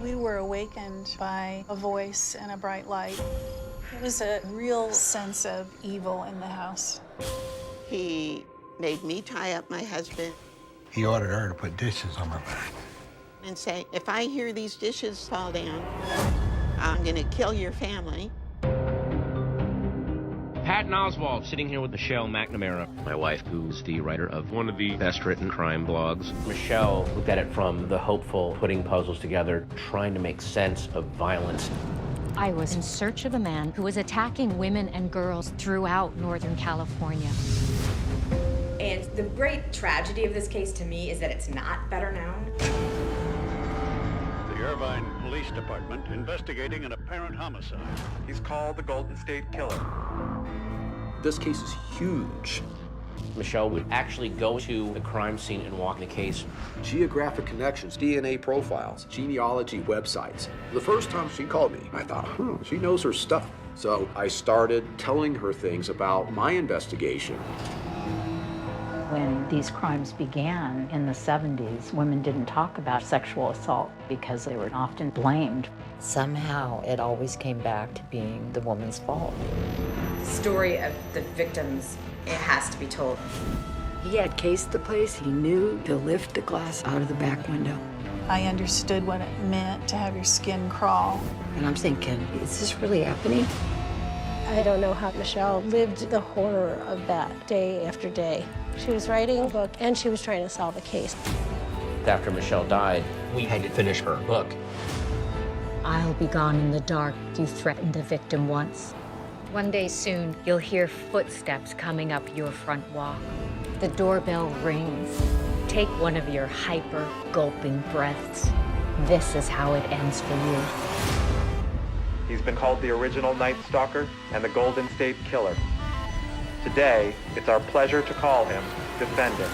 We were awakened by a voice and a bright light. It was a real sense of evil in the house. He made me tie up my husband He ordered her to put dishes on my back. and say, if I hear these dishes fall down, I'm gonna kill your family. Patton Oswalt sitting here with Michelle McNamara, my wife, who's the writer of one of the best-written crime blogs. Michelle looked at it from the hopeful, putting puzzles together, trying to make sense of violence. I was in search of a man who was attacking women and girls throughout Northern California. And the great tragedy of this case to me is that it's not better known. The Irvine Police Department investigating an apparent homicide. He's called the Golden State Killer. This case is huge. Michelle would actually go to the crime scene and walk the case. Geographic connections, DNA profiles, genealogy websites. The first time she called me, I thought, she knows her stuff. So I started telling her things about my investigation. When these crimes began in the 70s, women didn't talk about sexual assault because they were often blamed. Somehow, it always came back to being the woman's fault. The story of the victims, it has to be told. He had cased the place. He knew to lift the glass out of the back window. I understood what it meant to have your skin crawl. And I'm thinking, is this really happening? I don't know how Michelle lived the horror of that day after day. She was writing a book and she was trying to solve a case. After Michelle died, we had to finish her book. I'll be gone in the dark. You threatened the victim once. One day soon, you'll hear footsteps coming up your front walk. The doorbell rings. Take one of your hyper gulping breaths. This is how it ends for you. He's been called the original Night Stalker and the Golden State Killer. Today, it's our pleasure to call him Defender.